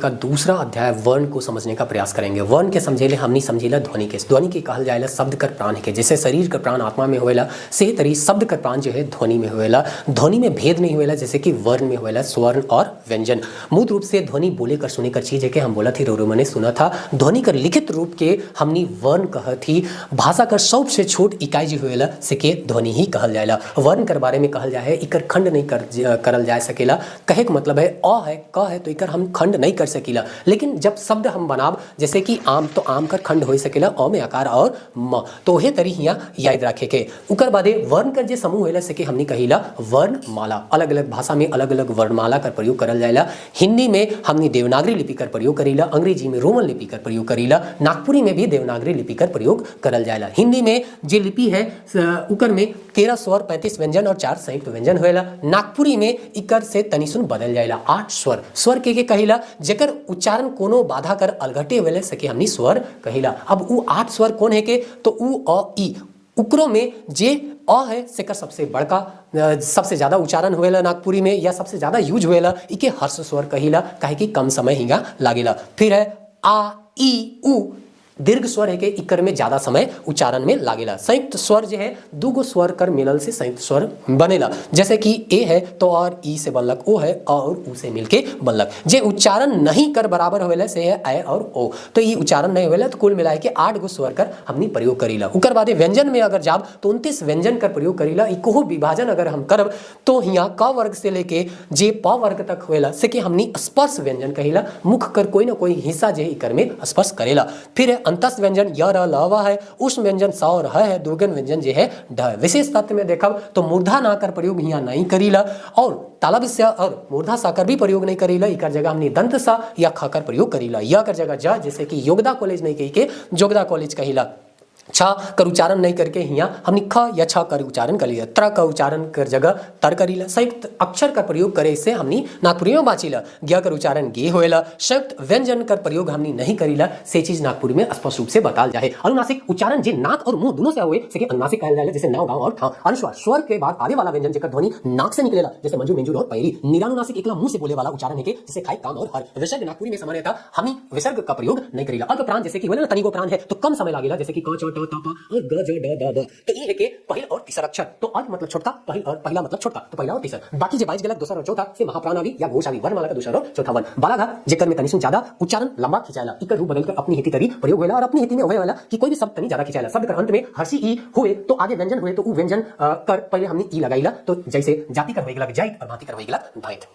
का दूसरा अध्याय वर्ण को समझने का प्रयास करेंगे। वर्ण के समझेले हमनी समझेला ध्वनि के। ध्वनि के कहल जाएला शब्द कर प्राण के। जैसे शरीर का प्राण आत्मा में होएला, से तरी शब्द का प्राण जो है ध्वनि में होएला। ध्वनि में भेद नहीं होएला जैसे कि वर्ण में होएला स्वर्ण और व्यंजन। मूल रूप से ध्वनि बोले कर सुने कर चीज है कि हम बोला थी, रोरो मने सुना था। ध्वनि कर लिखित रूप के हमनी वर्ण कह थी। भाषा कर सबसे छोट इकाई जो होएला से के ध्वनि ही कहल जाएला। वर्ण कर बारे में कहल जाए इकर खंड नहीं करल जा सकेला। कहे का मतलब है अ है क है तो इकर हम खंड नहीं कर सकीला। लेकिन जब शब्द हम बनाब जैसे कि आम, तो आम कर खंड हो सकेला अ में आकार और म, तो हे तरी हिया याद रखे के। उकर बादे वर्ण कर जे समूह होएला से के हमनी कहिला वर्णमाला। अलग अलग भाषा में अलग अलग वर्णमाला कर प्रयोग करल जाएला। हिंदी में हमनी देवनागरी लिपि कर प्रयोग करीला, अंग्रेजी में रोमन लिपि कर प्रयोग करीला, नागपुरी में भी देवनागरी लिपि कर प्रयोग करल जाएला। हिंदी में जे लिपि है उकर में 13 स्वर 35 व्यंजन और 4 संयुक्त व्यंजन होएला। नागपुरी में इकर से तनी सुन बदल जाएला 8 स्वर। स्वर के कहिला जेकर उच्चारण कोनो बाधा कर अलगटे होले सके हमनी स्वर कहिला। अब उ 8 स्वर कौन है के, तो उ अ ई। उकरो में जे अ है सेकर सबसे बड़का सबसे ज्यादा उच्चारण होएला नागपुरी में, या सबसे ज्यादा यूज होएला, इके हर्ष स्वर कहिला, काहे कि कम समय हिंगा लागेला। फिर है आ ई उ, दीर्घ स्वर है के इकर में ज्यादा समय उच्चारण में लागेला। संयुक्त स्वर जो है दूगो स्वर कर मिलल से संयुक्त स्वर बनेला। जैसे कि ए है तो और ई से बनलक, ओ है और उ से मिलके बनलक। जे उच्चारण नहीं कर बराबर होएला से है ए और ओ, तो ये उच्चारण नहीं होएला। तो कुल मिलाए के 8 गो स्वर कर हमनी प्रयोग करीला। उकर बादे व्यंजन में अगर जाब तो 29 व्यंजन कर प्रयोग करीला। इको विभाजन अगर हम करब तो हिया क वर्ग से लेके जे प वर्ग तक होएला से के हमनी स्पर्श व्यंजन कहिला। मुख कर कोई ना कोई हिस्सा जे इकर में स्पर्श करेला। फिर अंतस व्यंजन य र ल व है, उष्ण व्यंजन स और ह है, दुर्गन व्यंजन जे है ढ। विशेष तत्व में देखब तो मूर्धा ना कर प्रयोग हिया नहीं करीला, और तालब से और मूर्धा सा कर भी प्रयोग नहीं करीला। इकर जगह हमने दंत सा या ख कर प्रयोग करीला। य कर जगह ज, जैसे कि योगदा कॉलेज नहीं कही के जोगदा कॉलेज कहिला। छ कर उच्चारण नहीं करके हिया हमने ख या छ कर उच्चारण करीला। त्र का उच्चारण कर जगह तर करीला। संयुक्त अक्षर का प्रयोग करे से हमने नागपुरी में बाचीला। ज्ञ कर उच्चारण गे होएला। संयुक्त व्यंजन कर प्रयोग हमने नहीं करीला, से चीज नागपुरी में स्पष्ट रूप से बताल जाए। अनुनासिक उच्चारण जे नाक और मुंह दोनों से हुए से अनुनासिक कहल जाएला, जैसे नाव गांव और ठाव। अनुस्वार स्वर के बाद आगे वाला व्यंजन जेकर ध्वनि नाक से निकलेला, जैसे मंजू मेंजूर और पैरी। निरानुनासिक एकला मुंह से बोले वाला उच्चारण है के, जैसे खाई काम और हर। विसर्ग नागपुरी में सामान्यतः हमने विसर्ग का प्रयोग नहीं करीला। अल्प प्राण जैसे कि तनी गो प्राण है तो कम समय लागेला, जैसे कि क च ट त प और ग ज ड द ब। तो ये है के पहला और तीसरा अक्षर, तो अल्प मतलब छोटा, पहला मतलब छोटा, तो पहला और तीसरा। बाकी जे 22 गलत दूसरा और चौथा से महाप्राण आवी या घोष आवी। वर्णमाला का दूसरा और चौथा वर्ण। बालाघा जेकर में तनी सुन ज्यादा उच्चारण लंबा खिंचाएला। इकर रूप बदलकर अपनी हिती तरी प्रयोग होएला, और अपनी हिती में होए वाला कि कोई भी शब्द तनी ज्यादा खिंचाएला। शब्द कर अंत में हर्षी ई हुए तो आगे व्यंजन हुए तो उ व्यंजन कर पहले हमने ई लगाईला। तो जैसे जाति कर होएगला जाइत और भांति कर होएगला भांत।